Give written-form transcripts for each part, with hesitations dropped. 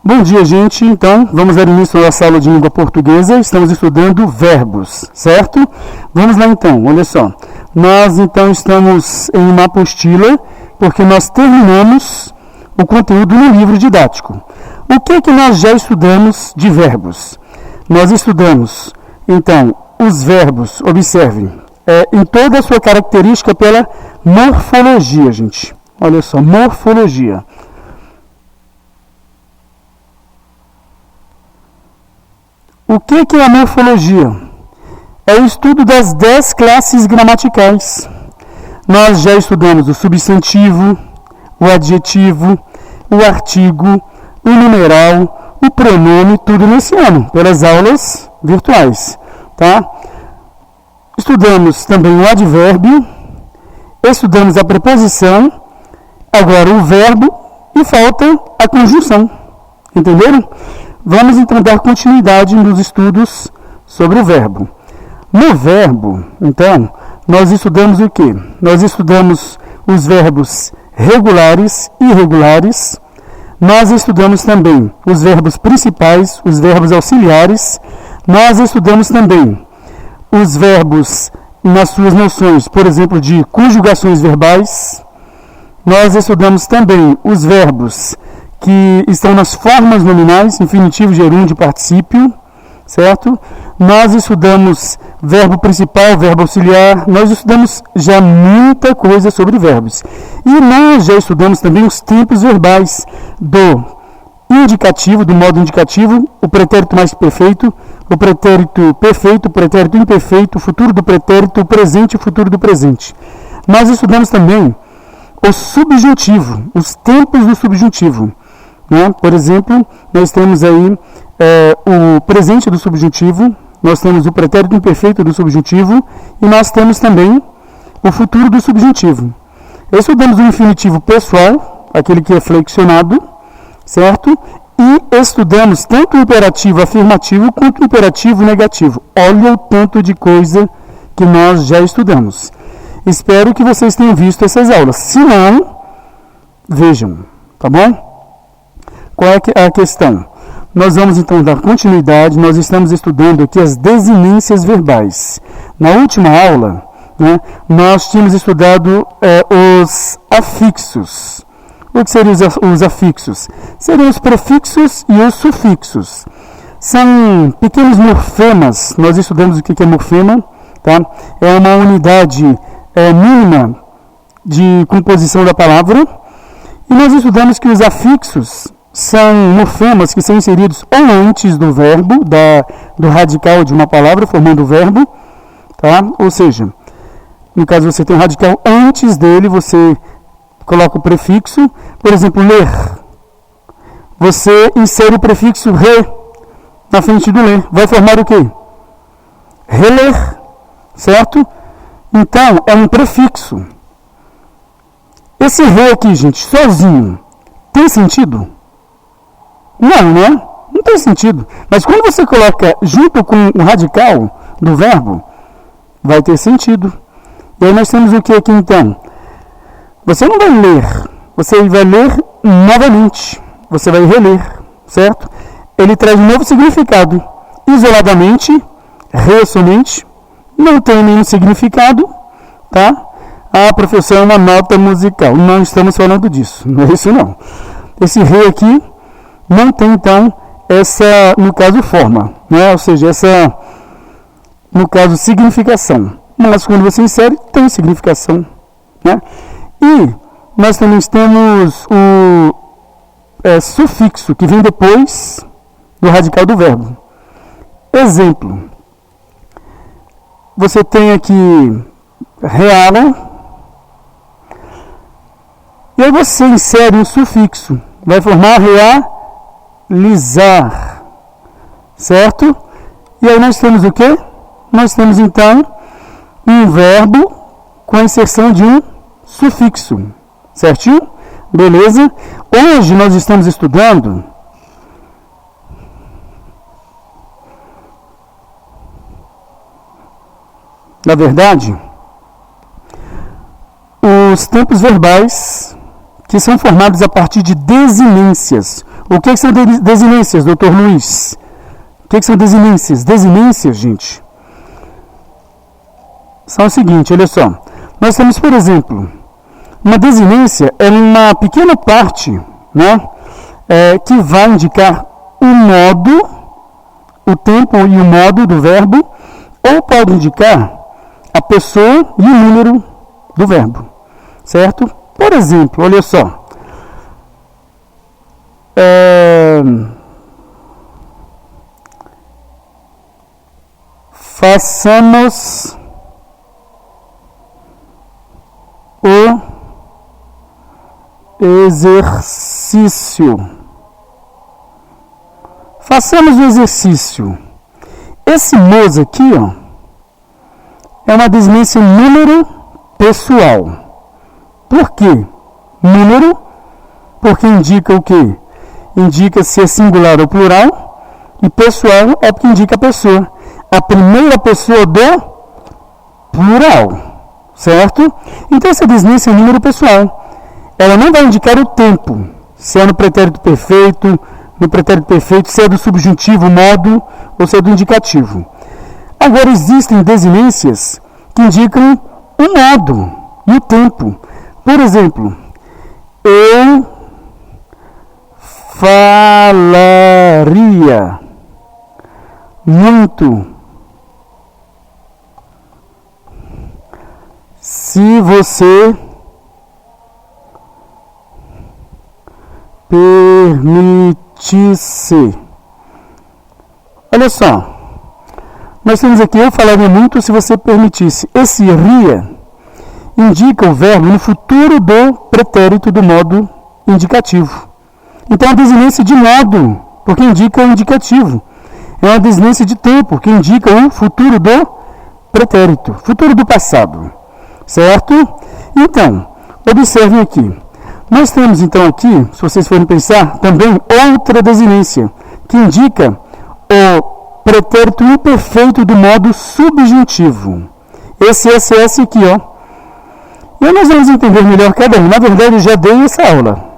Bom dia, gente. Então, vamos dar início à nossa aula de língua portuguesa. Estamos estudando verbos, certo? Vamos lá, então. Olha só. Nós, então, estamos em uma apostila porque nós terminamos o conteúdo no livro didático. O que é que nós já estudamos de verbos? Nós estudamos, então, os verbos, observem, em toda a sua característica pela morfologia, gente. Olha só, morfologia. O que é a morfologia? É o estudo das 10 classes gramaticais. Nós já estudamos o substantivo, o adjetivo, o artigo, o numeral, o pronome, tudo nesse ano, pelas aulas virtuais. Tá? Estudamos também o advérbio, estudamos a preposição, agora o verbo e falta a conjunção. Entenderam? Vamos então dar continuidade nos estudos sobre o verbo. No verbo, então, nós estudamos o quê? Nós estudamos os verbos regulares e irregulares. Nós estudamos também os verbos principais, os verbos auxiliares. Nós estudamos também os verbos nas suas noções, por exemplo, de conjugações verbais. Nós estudamos também os verbos que estão nas formas nominais, infinitivo, gerúndio, particípio, certo? Nós estudamos verbo principal, verbo auxiliar, nós estudamos já muita coisa sobre verbos. E nós já estudamos também os tempos verbais do indicativo, do modo indicativo, o pretérito mais perfeito, o pretérito perfeito, o pretérito imperfeito, o futuro do pretérito, o presente e o futuro do presente. Nós estudamos também o subjuntivo, os tempos do subjuntivo. Né? Por exemplo, nós temos aí o presente do subjuntivo, nós temos o pretérito imperfeito do subjuntivo e nós temos também o futuro do subjuntivo. Estudamos o infinitivo pessoal, aquele que é flexionado, certo? E estudamos tanto o imperativo afirmativo quanto o imperativo negativo. Olha o tanto de coisa que nós já estudamos. Espero que vocês tenham visto essas aulas. Se não, vejam, tá bom? Qual é a questão? Nós vamos então dar continuidade, nós estamos estudando aqui as desinências verbais. Na última aula, né, nós tínhamos estudado os afixos. O que seriam os afixos? Seriam os prefixos e os sufixos. São pequenos morfemas, nós estudamos o que é morfema, tá? É uma unidade mínima de composição da palavra. E nós estudamos que os afixos são morfemas que são inseridos ou antes do verbo, do radical de uma palavra, formando o verbo, tá? Ou seja, no caso você tem um radical antes dele, você coloca o prefixo, por exemplo, ler. Você insere o prefixo re na frente do ler. Vai formar o quê? Reler, certo? Então, é um prefixo. Esse re aqui, gente, sozinho, tem sentido? Não, né? Não tem sentido. Mas quando você coloca junto com o radical do verbo, vai ter sentido. E aí nós temos o que aqui então? Você não vai ler, você vai ler novamente. Você vai reler, certo? Ele traz um novo significado. Isoladamente, re somente, não tem nenhum significado, tá? Ah, professor, é uma nota musical. Não estamos falando disso, não é isso não. Esse re aqui não tem, então, essa, no caso, forma, né? Ou seja, essa, no caso, significação. Mas quando você insere, tem significação, né? E nós também temos o sufixo, que vem depois do radical do verbo. Exemplo. Você tem aqui reala, e aí você insere um sufixo, vai formar realizar, certo? E aí nós temos o quê? Nós temos então um verbo com a inserção de um sufixo, certinho? Beleza? Hoje nós estamos estudando na verdade os tempos verbais que são formados a partir de desinências. O que são desinências, doutor Luiz? O que são desinências? Desinências, gente, são o seguinte, olha só. Nós temos, por exemplo, uma desinência é uma pequena parte, né, que vai indicar o modo, o tempo e o modo do verbo, ou pode indicar a pessoa e o número do verbo, certo? Por exemplo, olha só. Façamos o exercício. Façamos o exercício. Esse moço aqui, ó, é uma desinência número pessoal. Por quê? Número, porque indica o quê? Indica se é singular ou plural, e pessoal é porque indica a pessoa. A primeira pessoa do plural, certo? Então essa desinência é número pessoal. Ela não vai indicar o tempo, se é no pretérito perfeito, se é do subjuntivo, modo, ou se é do indicativo. Agora existem desinências que indicam o modo e o tempo. Por exemplo, eu falaria muito se você permitisse. Olha só, nós temos aqui, eu falaria muito se você permitisse. Esse ria indica o verbo no futuro do pretérito do modo indicativo. Então, é uma desinência de modo, porque indica o indicativo. É uma desinência de tempo, que indica o futuro do pretérito, futuro do passado. Certo? Então, observem aqui. Nós temos, então, aqui, se vocês forem pensar, também outra desinência, que indica o pretérito imperfeito do modo subjuntivo. Esse aqui, ó. E aí nós vamos entender melhor cada um. Na verdade, eu já dei essa aula,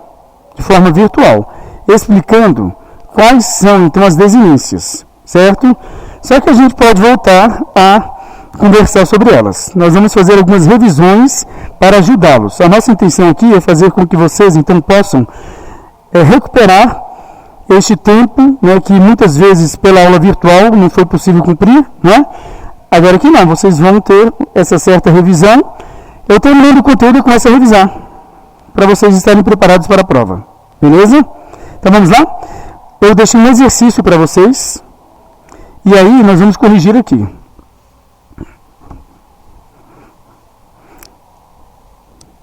de forma virtual, explicando quais são, então, as desinências, certo? Só que a gente pode voltar a conversar sobre elas. Nós vamos fazer algumas revisões para ajudá-los. A nossa intenção aqui é fazer com que vocês, então, possam recuperar este tempo, né, que muitas vezes pela aula virtual não foi possível cumprir, né? Agora que não, vocês vão ter essa certa revisão. Eu terminando o conteúdo e começo a revisar, para vocês estarem preparados para a prova. Beleza? Então vamos lá? Eu deixei um exercício para vocês, e aí nós vamos corrigir aqui.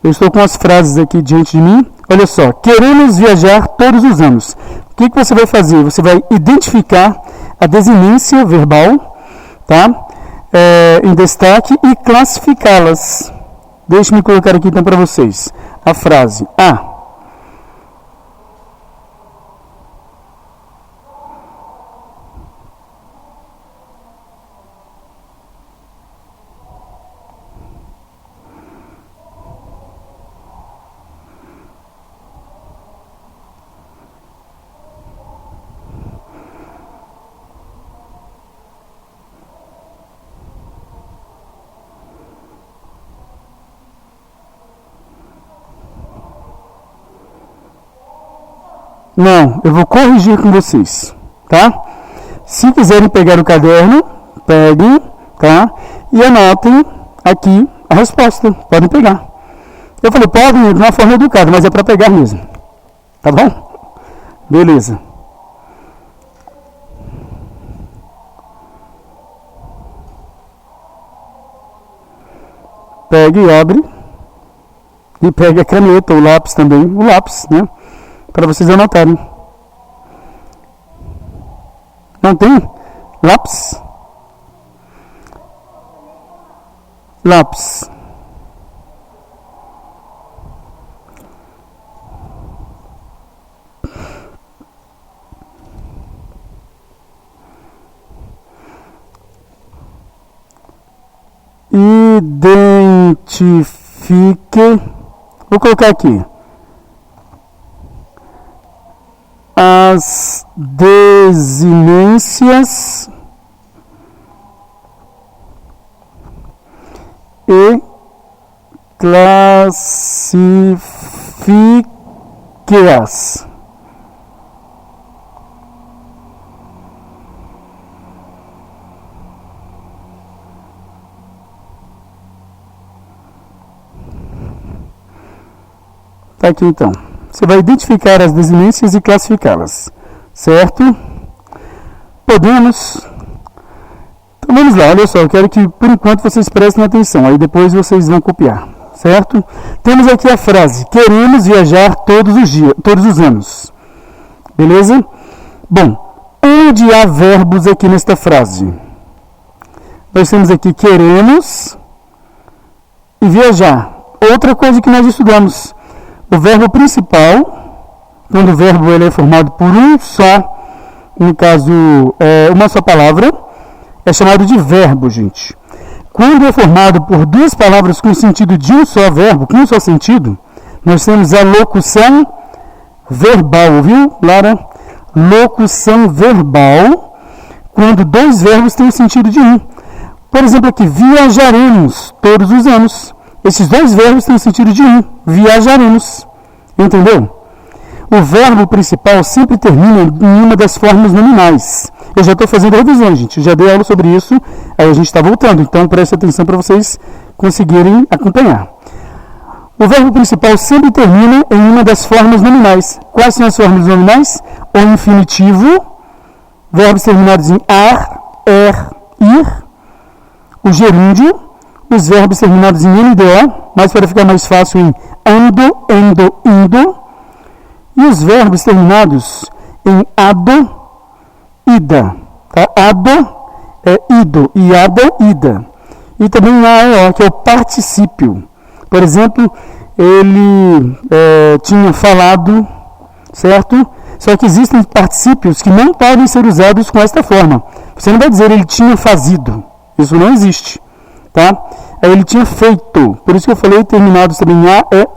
Eu estou com as frases aqui diante de mim. Olha só, queremos viajar todos os anos. O que você vai fazer? Você vai identificar a desinência verbal, tá? Em destaque e classificá-las. Deixe-me colocar aqui então para vocês a frase A. Não, eu vou corrigir com vocês, tá? Se quiserem pegar o caderno, peguem, tá? E anotem aqui a resposta. Podem pegar. Eu falei, podem de uma forma educada, mas é para pegar mesmo. Tá bom? Beleza. Pegue e abre. E pegue a caneta, o lápis também. O lápis, né? Para vocês anotarem. Não tem? Lápis? Lápis. Identifique. Vou colocar aqui. as desinências e classifique-as. Tá aqui então. Você vai identificar as desinências e classificá-las, certo? Podemos. Então vamos lá, olha só, eu quero que por enquanto vocês prestem atenção, aí depois vocês vão copiar, certo? Temos aqui a frase: queremos viajar todos os anos. Beleza? Bom, onde há verbos aqui nesta frase? Nós temos aqui queremos e viajar. Outra coisa que nós estudamos: o verbo principal, quando o verbo ele é formado por um só, no caso, uma só palavra, é chamado de verbo, gente. Quando é formado por duas palavras com o sentido de um só verbo, com um só sentido, nós temos a locução verbal, viu, Lara? Locução verbal, quando dois verbos têm o sentido de um. Por exemplo, aqui, viajaremos todos os anos. Esses dois verbos têm o sentido de um. Viajaremos. Entendeu? O verbo principal sempre termina em uma das formas nominais. Eu já estou fazendo revisão, gente. Eu já dei aula sobre isso. Aí a gente está voltando. Então, preste atenção para vocês conseguirem acompanhar. O verbo principal sempre termina em uma das formas nominais. Quais são as formas nominais? O infinitivo, verbos terminados em ar, ir. O gerúndio, os verbos terminados em NDO, mas para ficar mais fácil em ando, endo, indo. E os verbos terminados em ado, ida. Tá? Ado é ido, e ada, ida. E também AEO, que é o particípio. Por exemplo, ele tinha falado, certo? Só que existem particípios que não podem ser usados com esta forma. Você não vai dizer ele tinha fazido. Isso não existe. Tá? Ele tinha feito. Por isso que eu falei terminados também em A, E, O.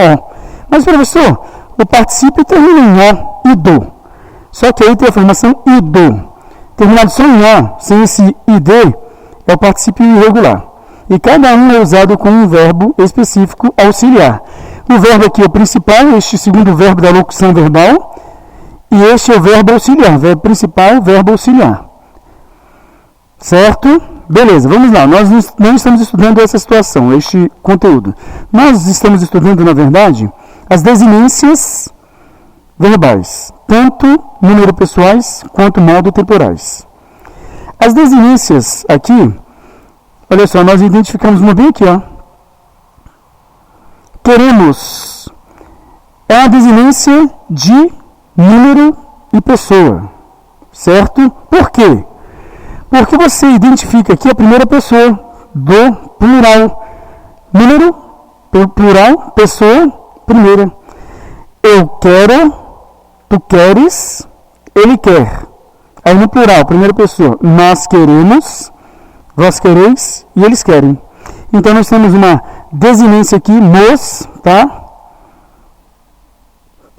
Mas, professor, o particípio termina em O, ido. Só que aí tem a formação ido. Terminado só em O, sem esse id, é o particípio irregular. E cada um é usado com um verbo específico auxiliar. O verbo aqui é o principal, este segundo verbo da locução verbal. E este é o verbo auxiliar. Verbo principal, verbo auxiliar. Certo? Beleza, vamos lá. Nós não estamos estudando essa situação, este conteúdo. Nós estamos estudando, na verdade, as desinências verbais, tanto número pessoais quanto modo temporais. As desinências aqui, olha só, nós identificamos uma bem aqui, ó. Queremos é a desinência de número e pessoa, certo? Por quê? Porque você identifica aqui a primeira pessoa do plural. Número, plural, pessoa, primeira. Eu quero, tu queres, ele quer. Aí no plural, primeira pessoa, nós queremos, vós quereis e eles querem. Então nós temos uma desinência aqui, nos, tá?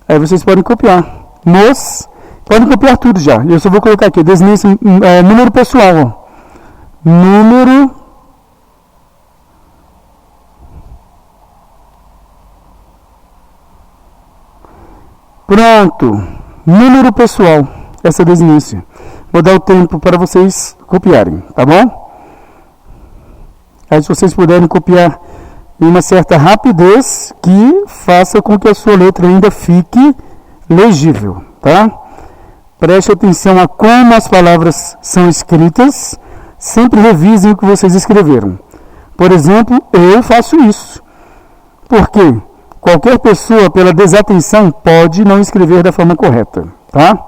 Aí vocês podem copiar. Nos. Podem copiar tudo já. Eu só vou colocar aqui, desinência, número pessoal. Ó. Número pronto. Número pessoal. Essa desinência. Vou dar o tempo para vocês copiarem, tá bom? Aí se vocês puderem copiar em uma certa rapidez que faça com que a sua letra ainda fique legível, tá? Preste atenção a como as palavras são escritas. Sempre revisem o que vocês escreveram. Por exemplo, eu faço isso. Porque qualquer pessoa, pela desatenção, pode não escrever da forma correta. Tá?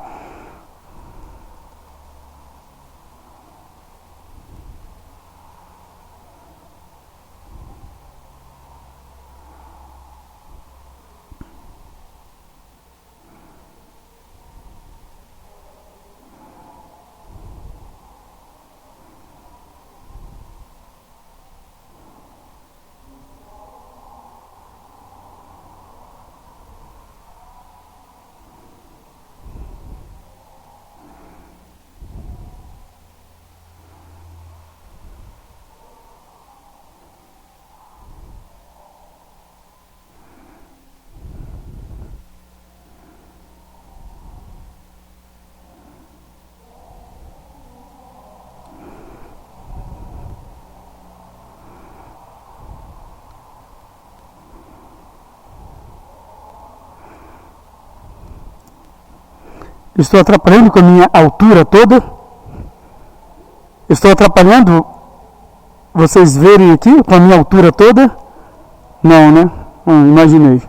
Estou atrapalhando com a minha altura toda? Estou atrapalhando vocês verem aqui com a minha altura toda? Não, né? Imaginei.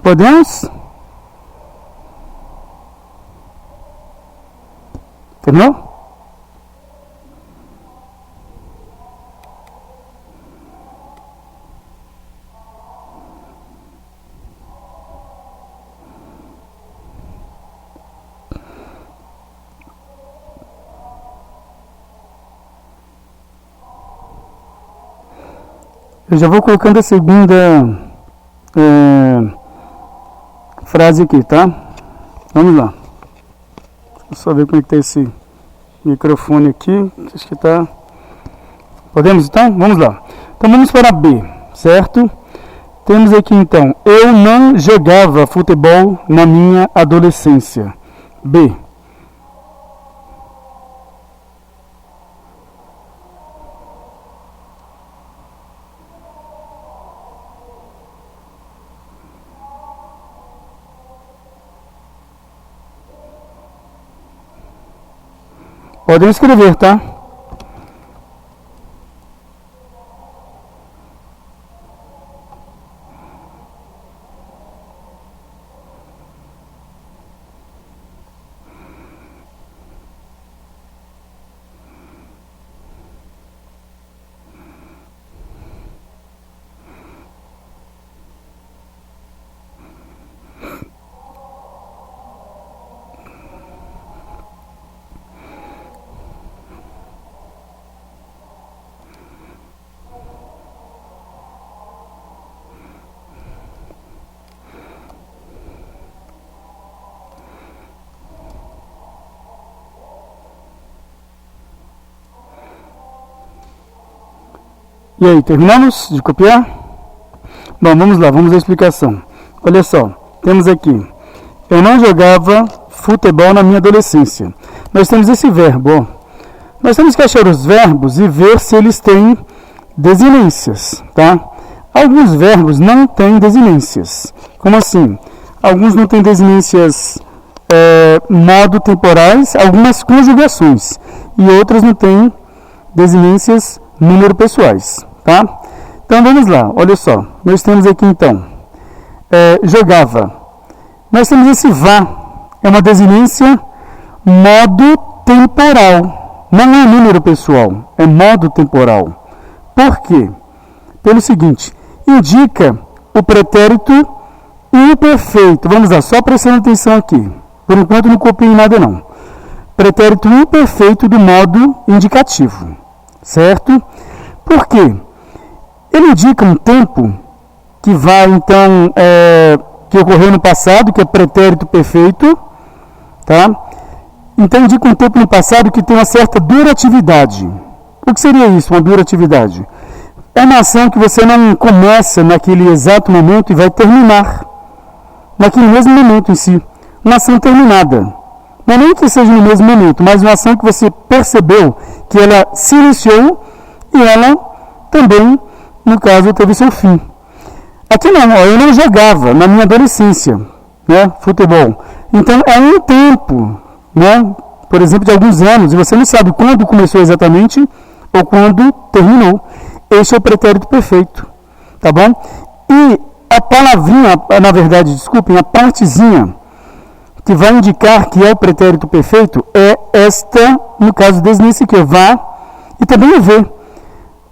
Podemos? Entendeu? Eu já vou colocando a segunda frase aqui, tá? Vamos lá. Deixa eu só ver como é que tá esse microfone aqui. Acho que tá. Podemos então? Vamos lá. Então vamos para B, certo? Temos aqui então, eu não jogava futebol na minha adolescência. B. Podem escrever, tá? E aí, terminamos de copiar? Bom, vamos lá, vamos à explicação. Olha só, temos aqui, eu não jogava futebol na minha adolescência. Nós temos esse verbo, ó. Nós temos que achar os verbos e ver se eles têm desinências, tá? Alguns verbos não têm desinências. Como assim? Alguns não têm desinências modo temporais, algumas conjugações. E outros não têm desinências número pessoais, tá? Então vamos lá, olha só. Nós temos aqui então, jogava. Nós temos esse vá, é uma desinência modo temporal. Não é número pessoal, é modo temporal. Por quê? Pelo seguinte, indica o pretérito imperfeito. Vamos lá, só prestando atenção aqui. Por enquanto não copiei nada não. Pretérito imperfeito do modo indicativo. Certo? Por quê? Ele indica um tempo que vai, então, que ocorreu no passado, que é pretérito perfeito, tá? Então, indica um tempo no passado que tem uma certa duratividade. O que seria isso, uma duratividade? É uma ação que você não começa naquele exato momento e vai terminar naquele mesmo momento em si. Uma ação terminada. Não é nem que seja no mesmo momento, mas uma ação que você percebeu que ela se iniciou e ela também, no caso, teve seu fim. Aqui não, eu não jogava na minha adolescência, né, futebol. Então é um tempo, né, por exemplo, de alguns anos, e você não sabe quando começou exatamente ou quando terminou. Esse é o pretérito perfeito, tá bom? E a palavrinha, na verdade, desculpem, a partezinha que vai indicar que é o pretérito perfeito é esta, no caso, desinência que vá e também o ver,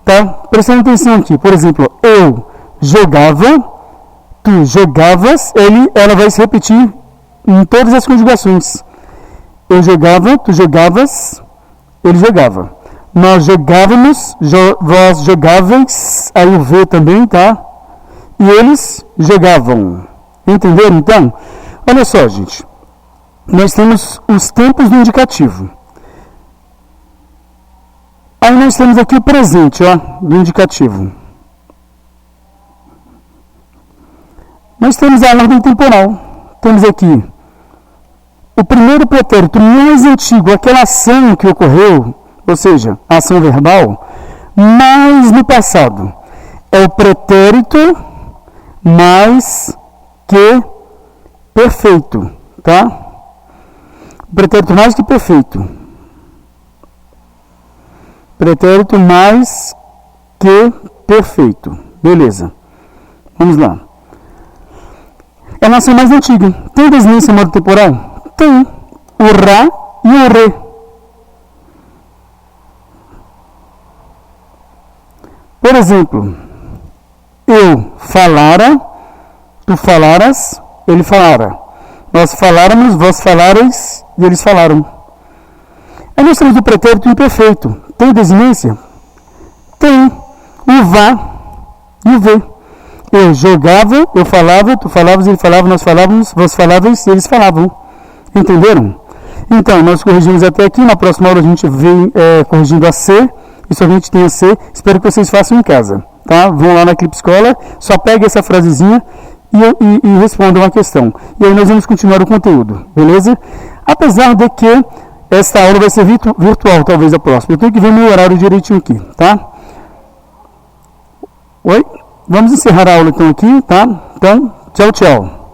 tá? Prestando atenção aqui, por exemplo, eu jogava, tu jogavas, ela vai se repetir em todas as conjugações. Eu jogava, tu jogavas, ele jogava. Nós jogávamos, vós jogáveis, aí o V também, tá? E eles jogavam. Entenderam, então? Olha só, gente. Nós temos os tempos do indicativo. Aí nós temos aqui o presente, ó, do indicativo. Nós temos a ordem temporal. Temos aqui o primeiro pretérito mais antigo, aquela ação que ocorreu, ou seja, a ação verbal, mais no passado. É o pretérito mais que perfeito, tá? O pretérito mais que perfeito. Pretérito mais que perfeito. Beleza. Vamos lá. É a ação mais antiga. Tem desinência modo temporal? Tem. O ra e o re. Por exemplo, eu falara, tu falaras, ele falara. Nós faláramos, vós falareis e eles falaram. Aí nós temos o pretérito imperfeito. Tem desinência? Tem. O vá e o vê. Eu jogava, eu falava, tu falavas, ele falava, nós falávamos, vós falavais e eles falavam. Entenderam? Então, nós corrigimos até aqui. Na próxima aula a gente vem corrigindo a C. E só a gente tem a C. Espero que vocês façam em casa. Tá? Vão lá na Clip Escola, só peguem essa frasezinha e respondam a questão. E aí nós vamos continuar o conteúdo. Beleza? Apesar de que esta aula vai ser virtual, talvez a próxima. Eu tenho que ver meu horário direitinho aqui. Tá? Oi? Vamos encerrar a aula então aqui. Tá? Então, tchau, tchau.